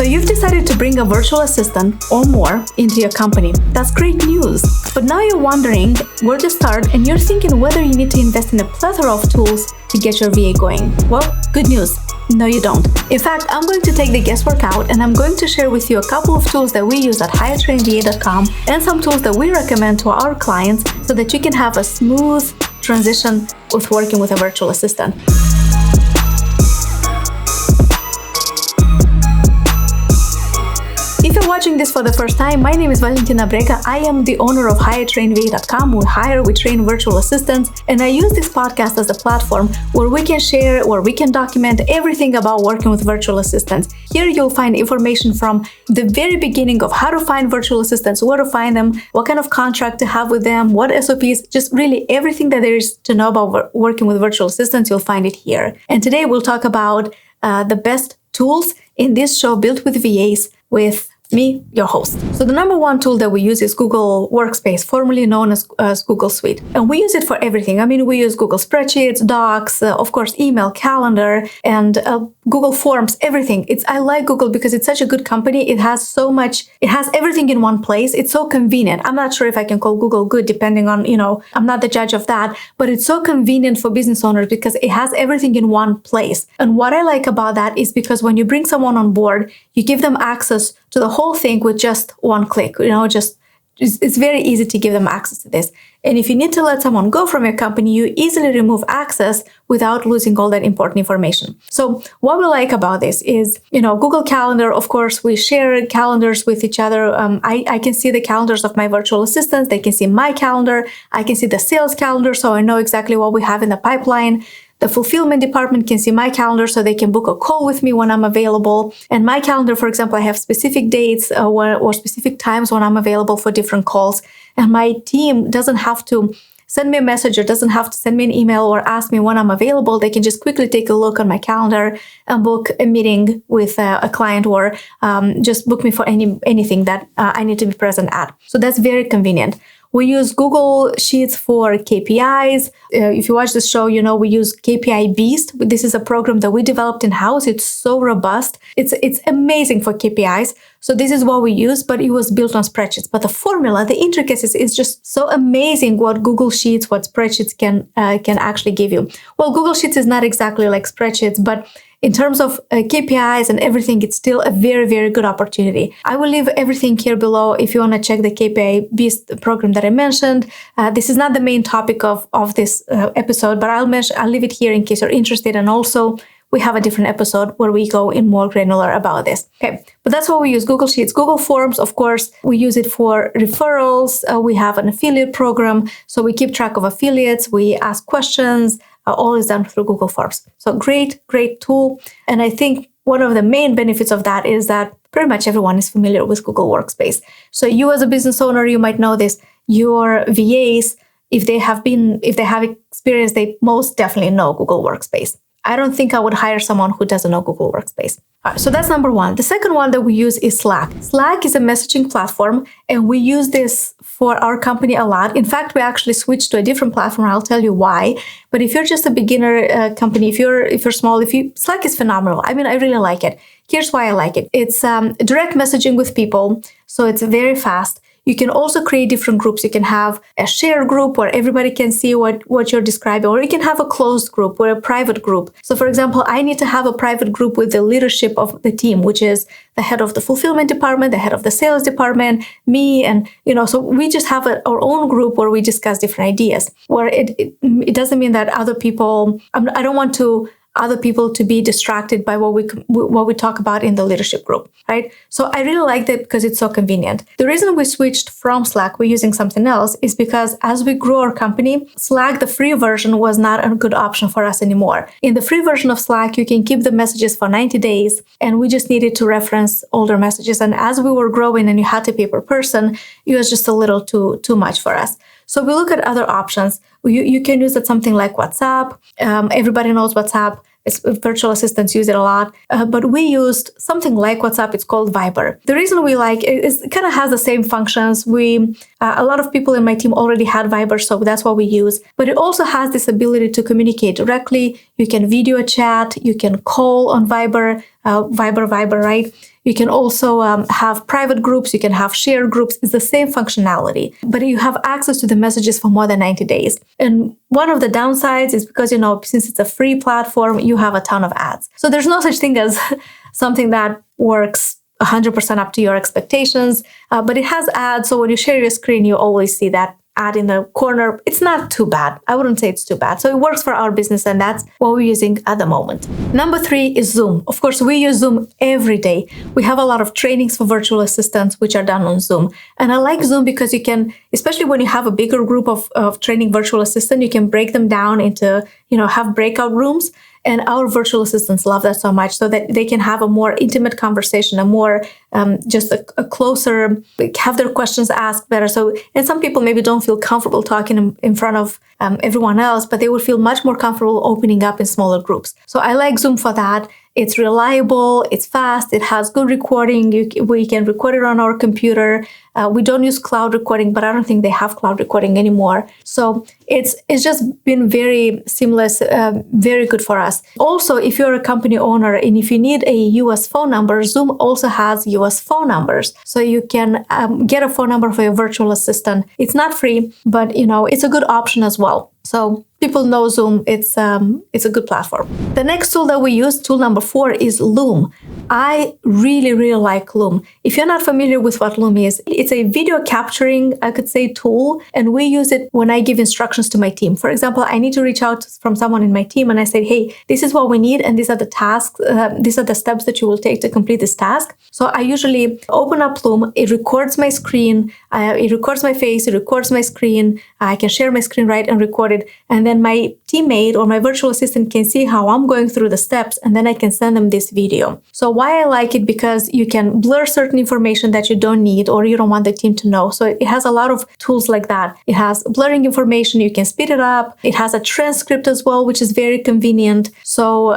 So you've decided to bring a virtual assistant or more into your company. That's great news. But now you're wondering where to start, and you're thinking whether you need to invest in a plethora of tools to get your VA going. Well, good news. No, you don't. In fact, I'm going to take the guesswork out, and I'm going to share with you a couple of tools that we use at HireTrainVA.com and some tools that we recommend to our clients so that you can have a smooth transition with working with a virtual assistant. If you're watching this for the first time, my name is Valentina Brega. I am the owner of HireTrainVA.com. We train virtual assistants, and I use this podcast as a platform where we can share, where we can document everything about working with virtual assistants. Here you'll find information from the very beginning of how to find virtual assistants, where to find them, what kind of contract to have with them, what SOPs, just really everything that there is to know about working with virtual assistants, you'll find it here. And today we'll talk about the best tools in this show built with VAs with me, your host. So the number one tool that we use is Google Workspace, formerly known as Google Suite. And we use it for everything. I mean, we use Google Spreadsheets, Docs, of course, email, calendar, and Google Forms, everything. I like Google because it's such a good company. It has everything in one place. It's so convenient. I'm not sure if I can call Google good, depending on, I'm not the judge of that, but it's so convenient for business owners because it has everything in one place. And what I like about that is because when you bring someone on board, you give them access to the whole thing with just one click. It's very easy to give them access to this. And if you need to let someone go from your company, you easily remove access without losing all that important information. So what we like about this is, Google Calendar, of course, we share calendars with each other. I can see the calendars of my virtual assistants. They can see my calendar. I can see the sales calendar, so I know exactly what we have in the pipeline. The fulfillment department can see my calendar, so they can book a call with me when I'm available. And my calendar, for example, I have specific dates or specific times when I'm available for different calls. And my team doesn't have to send me a message or doesn't have to send me an email or ask me when I'm available. They can just quickly take a look on my calendar and book a meeting with a client or just book me for anything that I need to be present at. So that's very convenient. We use Google Sheets for KPIs. If you watch the show, we use KPI Beast. This is a program that we developed in-house. It's so robust. It's amazing for KPIs. So this is what we use, but it was built on spreadsheets. But the formula, the intricacies is just so amazing what Google Sheets, what spreadsheets can actually give you. Well, Google Sheets is not exactly like spreadsheets, but in terms of KPIs and everything, it's still a very, very good opportunity. I will leave everything here below if you want to check the KPI Beast program that I mentioned. This is not the main topic of this episode, but I'll leave it here in case you're interested. And also, we have a different episode where we go in more granular about this. Okay, but that's what we use, Google Sheets. Google Forms, of course, we use it for referrals. We have an affiliate program, so we keep track of affiliates. We ask questions. All is done through Google Forms. So great tool. And I think one of the main benefits of that is that pretty much everyone is familiar with Google Workspace. So you as a business owner, you might know this. Your VAs, if they have experience, they most definitely know Google Workspace. I don't think I would hire someone who doesn't know Google Workspace. All right, so that's number one. The second one that we use is Slack. Slack is a messaging platform, and we use this for our company a lot. In fact, we actually switched to a different platform. I'll tell you why. But if you're just a beginner company, if you're small, Slack is phenomenal. I mean, I really like it. Here's why I like it. It's direct messaging with people, so it's very fast. You can also create different groups. You can have a shared group where everybody can see what you're describing, or you can have a closed group or a private group. So for example, I need to have a private group with the leadership of the team, which is the head of the fulfillment department, the head of the sales department, me, and so we just have our own group where we discuss different ideas, where it doesn't mean that other people, I don't want other people to be distracted by what we talk about in the leadership group, right? So I really like that because it's so convenient. The reason we switched from Slack, we're using something else, is because as we grew our company, Slack, the free version, was not a good option for us anymore. In the free version of Slack, you can keep the messages for 90 days, and we just needed to reference older messages. And as we were growing and you had to pay per person, it was just a little too much for us. So we look at other options. You can use something like WhatsApp. Everybody knows WhatsApp. Virtual assistants use it a lot. But we used something like WhatsApp. It's called Viber. The reason we like it is it kind of has the same functions. We A lot of people in my team already had Viber, so that's what we use. But it also has this ability to communicate directly. You can video chat, you can call on Viber, Viber, right? You can also have private groups, you can have shared groups. It's the same functionality, but you have access to the messages for more than 90 days. And one of the downsides is because, since it's a free platform, you have a ton of ads. So there's no such thing as something that works 100% up to your expectations, but it has ads. So when you share your screen, you always see that ad in the corner. It's not too bad. I wouldn't say it's too bad. So it works for our business, and that's what we're using at the moment. Number 3 is Zoom. Of course, we use Zoom every day. We have a lot of trainings for virtual assistants, which are done on Zoom. And I like Zoom because you can, especially when you have a bigger group of training virtual assistants, you can break them down into, have breakout rooms. And our virtual assistants love that so much, so that they can have a more intimate conversation, a more just a closer, have their questions asked better. So, and some people maybe don't feel comfortable talking in front of everyone else, but they would feel much more comfortable opening up in smaller groups. So I like Zoom for that. It's reliable, it's fast, it has good recording. We can record it on our computer. We don't use cloud recording, but I don't think they have cloud recording anymore. So it's just been very seamless, very good for us. Also, if you're a company owner and if you need a US phone number, Zoom also has US phone numbers. So you can get a phone number for your virtual assistant. It's not free, but it's a good option as well. So people know Zoom. It's a good platform. The next tool that we use, tool number 4, is Loom. I really, really like Loom. If you're not familiar with what Loom is, it's a video capturing, I could say, tool, and we use it when I give instructions to my team. For example, I need to reach out from someone in my team and I say, hey, this is what we need, and these are the tasks, these are the steps that you will take to complete this task. So I usually open up Loom, it records my screen, it records my face, it records my screen, I can share my screen, right, and record it, and then my teammate or my virtual assistant can see how I'm going through the steps, and then I can send them this video. So why I like it, because you can blur certain information that you don't need or you don't want the team to know. So it has a lot of tools like that. It has blurring information, you can speed it up. It has a transcript as well, which is very convenient. So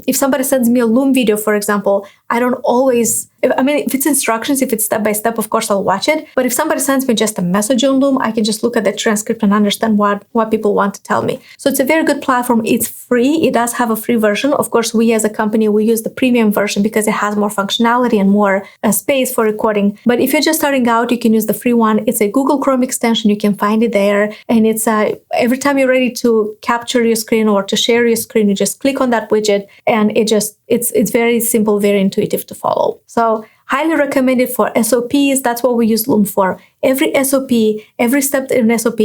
if somebody sends me a Loom video, for example, I don't always, if it's instructions, if it's step by step, of course I'll watch it. But if somebody sends me just a message on Loom, I can just look at the transcript and understand what people want to tell me. So it's a very good platform. It's free. It does have a free version. Of course, we as a company, we use the premium version because it has more functionality and more space for recording. But if you're just starting out, you can use the free one. It's a Google Chrome extension. You can find it there. And it's every time you're ready to capture your screen or to share your screen, you just click on that widget, and it's very simple, very intuitive to follow. So highly recommended for SOPs. That's what we use Loom for. Every SOP, every step in SOP,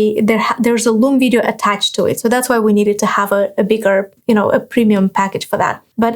there's a Loom video attached to it. So that's why we needed to have a bigger, a premium package for that. But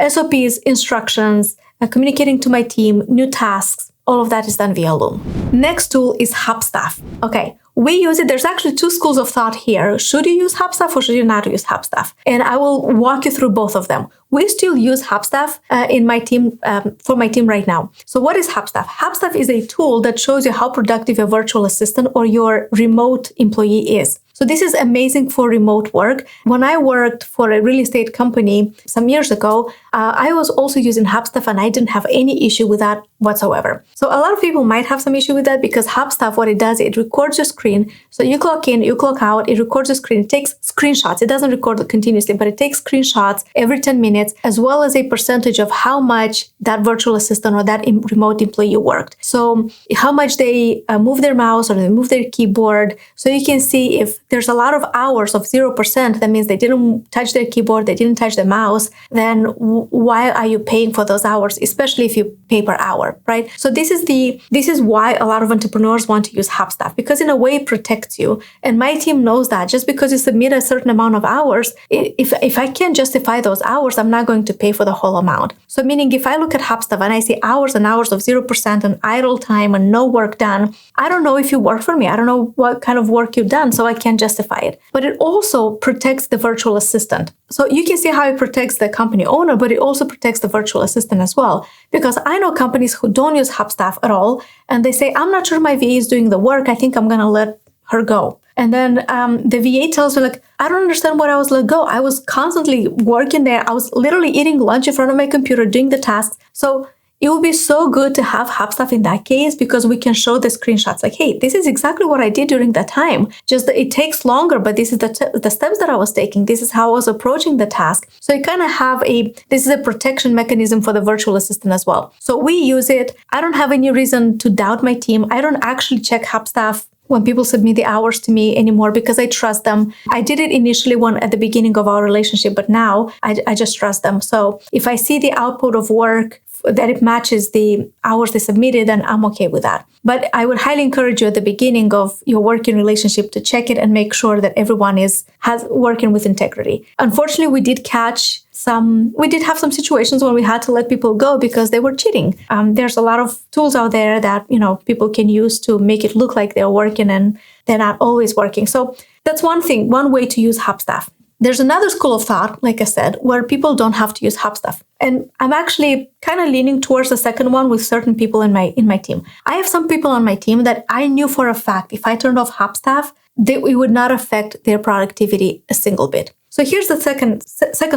SOPs, instructions, communicating to my team, new tasks, all of that is done via Loom. Next tool is HubStaff. Okay, we use it. There's actually two schools of thought here. Should you use HubStaff or should you not use HubStaff? And I will walk you through both of them. We still use HubStaff in my team, for my team right now. So what is HubStaff? HubStaff is a tool that shows you how productive your virtual assistant or your remote employee is. So this is amazing for remote work. When I worked for a real estate company some years ago, I was also using HubStaff and I didn't have any issue with that whatsoever. So a lot of people might have some issue with that because HubStaff, what it does, it records your screen. So you clock in, you clock out, it records your screen, it takes screenshots. It doesn't record continuously, but it takes screenshots every 10 minutes, as well as a percentage of how much that virtual assistant or that remote employee worked. So how much they move their mouse or they move their keyboard. So you can see if there's a lot of hours of 0%, that means they didn't touch their keyboard, they didn't touch the mouse, then why are you paying for those hours, especially if you pay per hour, right? So this is why a lot of entrepreneurs want to use HubStaff, because in a way it protects you. And my team knows that just because you submit a certain amount of hours, if I can't justify those hours, I'm not going to pay for the whole amount. So meaning if I look at HubStaff and I see hours and hours of 0% and idle time and no work done, I don't know if you work for me. I don't know what kind of work you've done, so I can't justify it. But it also protects the virtual assistant. So you can see how it protects the company owner, but it also protects the virtual assistant as well. Because I know companies who don't use HubStaff at all, and they say, I'm not sure my VA is doing the work. I think I'm going to let her go. And then the VA tells me, like, I don't understand what I was let go. I was constantly working there. I was literally eating lunch in front of my computer, doing the tasks. So it would be so good to have HubStuff in that case because we can show the screenshots like, hey, this is exactly what I did during that time. Just that it takes longer, but this is the steps that I was taking. This is how I was approaching the task. So you kind of have this is a protection mechanism for the virtual assistant as well. So we use it. I don't have any reason to doubt my team. I don't actually check HubStuff when people submit the hours to me anymore because I trust them. I did it initially at the beginning of our relationship, but now I just trust them. So if I see the output of work that it matches the hours they submitted, then I'm okay with that. But I would highly encourage you at the beginning of your working relationship to check it and make sure that everyone has working with integrity. Unfortunately, we did have some situations when we had to let people go because they were cheating. There's a lot of tools out there that, people can use to make it look like they're working and they're not always working. So that's one way to use HubStuff. There's another school of thought, like I said, where people don't have to use HubStuff. And I'm actually kind of leaning towards the second one with certain people in my team. I have some people on my team that I knew for a fact if I turned off HubStuff, it would not affect their productivity a single bit. So here's the second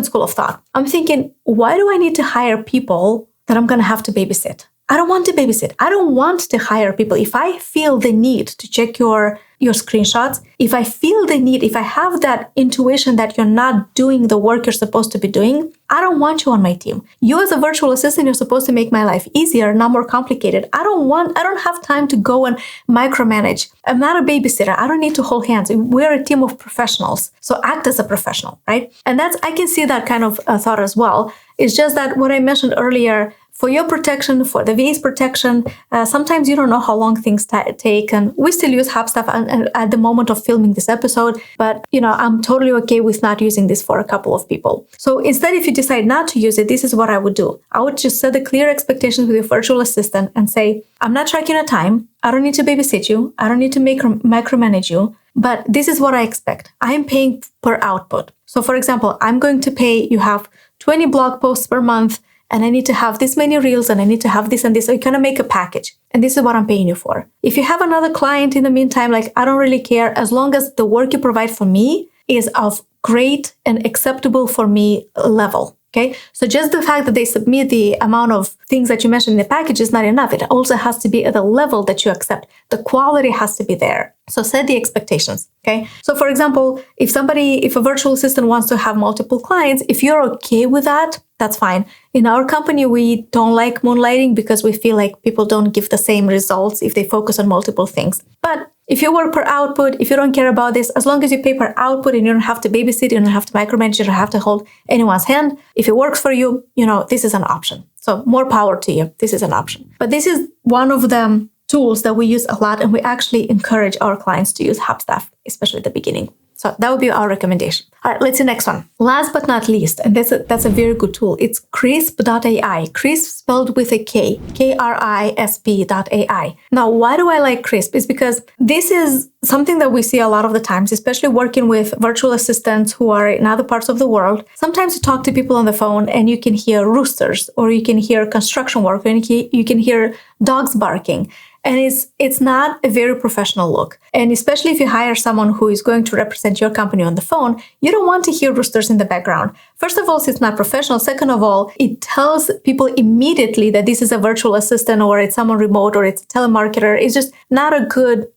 school of thought. I'm thinking, why do I need to hire people that I'm going to have to babysit? I don't want to babysit. I don't want to hire people. If I feel the need to check your screenshots, if I feel the need, if I have that intuition that you're not doing the work you're supposed to be doing, I don't want you on my team. You as a virtual assistant, you're supposed to make my life easier, not more complicated. I don't have time to go and micromanage. I'm not a babysitter. I don't need to hold hands. We're a team of professionals. So act as a professional, right? And I can see that kind of thought as well. It's just that what I mentioned earlier, for your protection, for the VA's protection, sometimes you don't know how long things take. And we still use HubStuff at the moment of filming this episode. But, I'm totally okay with not using this for a couple of people. So instead, if you decide not to use it, this is what I would do. I would just set the clear expectations with your virtual assistant and say, I'm not tracking your time. I don't need to babysit you. I don't need to micromanage you. But this is what I expect. I am paying per output. So for example, I'm going to pay, you have 20 blog posts per month, and I need to have this many reels, and I need to have this and this. So you kind of make a package. And this is what I'm paying you for. If you have another client in the meantime, I don't really care as long as the work you provide for me is of great and acceptable for me level. Okay, so just the fact that they submit the amount of things that you mentioned in the package is not enough. It also has to be at a level that you accept. The quality has to be there. So set the expectations. Okay, so for example, if a virtual assistant wants to have multiple clients, if you're okay with that, that's fine. In our company, we don't like moonlighting because we feel like people don't give the same results if they focus on multiple things. But if you work per output, if you don't care about this, as long as you pay per output and you don't have to babysit, you don't have to micromanage, you don't have to hold anyone's hand. If it works for you, this is an option. So more power to you. This is an option. But this is one of the tools that we use a lot, and we actually encourage our clients to use HubStuff, especially at the beginning. So that would be our recommendation. All right, let's see the next one. Last but not least, and that's a very good tool. It's Krisp.ai. Krisp spelled with a K, KRISP.ai. Now, why do I like Krisp? It's because this is something that we see a lot of the times, especially working with virtual assistants who are in other parts of the world. Sometimes you talk to people on the phone and you can hear roosters, or you can hear construction work, or you can hear dogs barking. And it's not a very professional look. And especially if you hire someone who is going to represent your company on the phone, you don't want to hear roosters in the background. First of all, it's not professional. Second of all, it tells people immediately that this is a virtual assistant, or it's someone remote, or it's a telemarketer. It's just not a good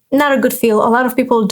feel. A lot of people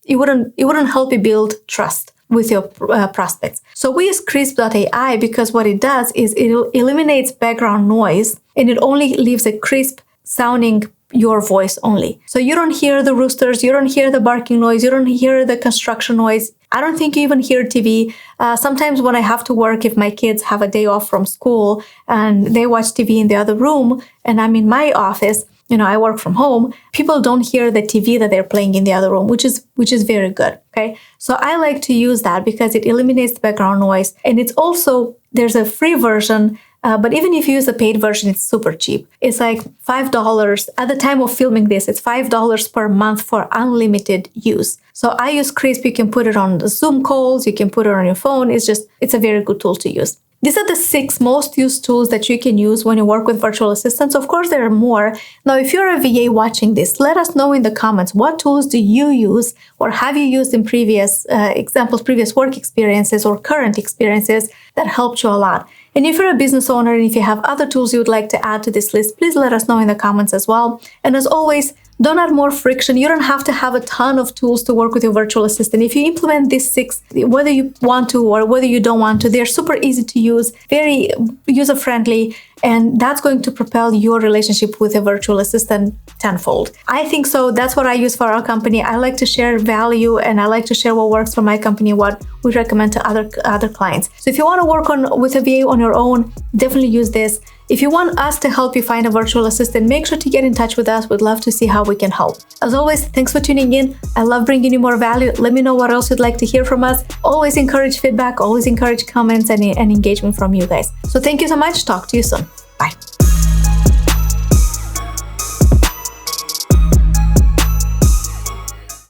it wouldn't help you build trust with your prospects. So we use Krisp.ai because what it does is it eliminates background noise, and it only leaves a crisp sounding your voice only. So you don't hear the roosters, you don't hear the barking noise, you don't hear the construction noise. I don't think you even hear TV. Sometimes when I have to work, if my kids have a day off from school and they watch TV in the other room and I'm in my office, I work from home, people don't hear the TV that they're playing in the other room, which is very good. Okay. So I like to use that because it eliminates the background noise. And it's also, there's a free version. But even if you use the paid version, it's super cheap. It's like $5. At the time of filming this, it's $5 per month for unlimited use. So I use Krisp. You can put it on the Zoom calls. You can put it on your phone. It's a very good tool to use. These are the 6 most used tools that you can use when you work with virtual assistants. Of course, there are more. Now, if you're a VA watching this, let us know in the comments, what tools do you use, or have you used in previous examples, previous work experiences or current experiences that helped you a lot? And if you're a business owner and if you have other tools you would like to add to this list, please let us know in the comments as well. And as always, don't add more friction. You don't have to have a ton of tools to work with your virtual assistant. If you implement these 6, whether you want to or whether you don't want to, they're super easy to use, very user-friendly, and that's going to propel your relationship with a virtual assistant tenfold. I think so. That's what I use for our company. I like to share value, and I like to share what works for my company, what we recommend to other clients. So if you want to work with a VA on your own, definitely use this. If you want us to help you find a virtual assistant, make sure to get in touch with us. We'd love to see how we can help. As always, thanks for tuning in. I love bringing you more value. Let me know what else you'd like to hear from us. Always encourage feedback, always encourage comments and engagement from you guys. So thank you so much. Talk to you soon. Bye.